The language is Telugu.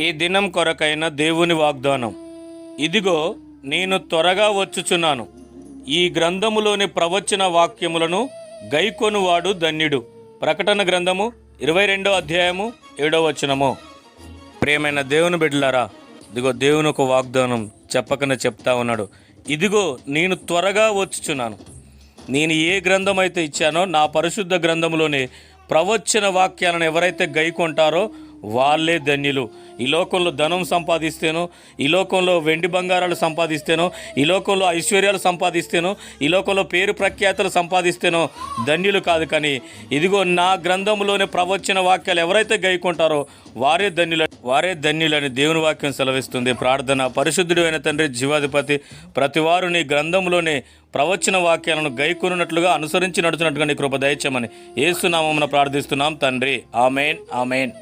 ఈ దినం కొరకైన దేవుని వాగ్దానం. ఇదిగో నేను త్వరగా వచ్చుచున్నాను. ఈ గ్రంథములోని ప్రవచన వాక్యములను గైకొనువాడు ధన్యుడు. ప్రకటన గ్రంథము 22వ అధ్యాయము 7వ వచనము. ప్రియమైన దేవుని బిడ్డలారా, ఇదిగో దేవుని ఒక వాగ్దానం చెప్పకనే చెప్తా ఉన్నాడు. ఇదిగో నేను త్వరగా వచ్చుచున్నాను. నేను ఏ గ్రంథం అయితే ఇచ్చానో నా పరిశుద్ధ గ్రంథములోని ప్రవచన వాక్యాలను ఎవరైతే గైకొంటారో వాళ్ళే ధన్యులు. ఈ లోకంలో ధనం సంపాదిస్తేనో, ఈ లోకంలో వెండి బంగారాలు సంపాదిస్తేనో, ఈ లోకంలో ఐశ్వర్యాలు సంపాదిస్తేనో, ఈ లోకంలో పేరు ప్రఖ్యాతులు సంపాదిస్తేనో ధన్యులు కాదు. కానీ ఇదిగో నా గ్రంథంలోని ప్రవచన వాక్యాలు ఎవరైతే గైకొంటారో వారే ధన్యులని దేవుని వాక్యం సెలవిస్తుంది. ప్రార్థన. పరిశుద్ధుడు అయిన తండ్రి, జీవాధిపతి, ప్రతివారు నీ గ్రంథంలోనే ప్రవచన వాక్యాలను గైకొనున్నట్లుగా అనుసరించి నడుచున్నట్టుగా నీ కృప దయచేయమని యేసు నామమున ప్రార్థిస్తున్నాం తండ్రి. ఆమేన్, ఆమేన్.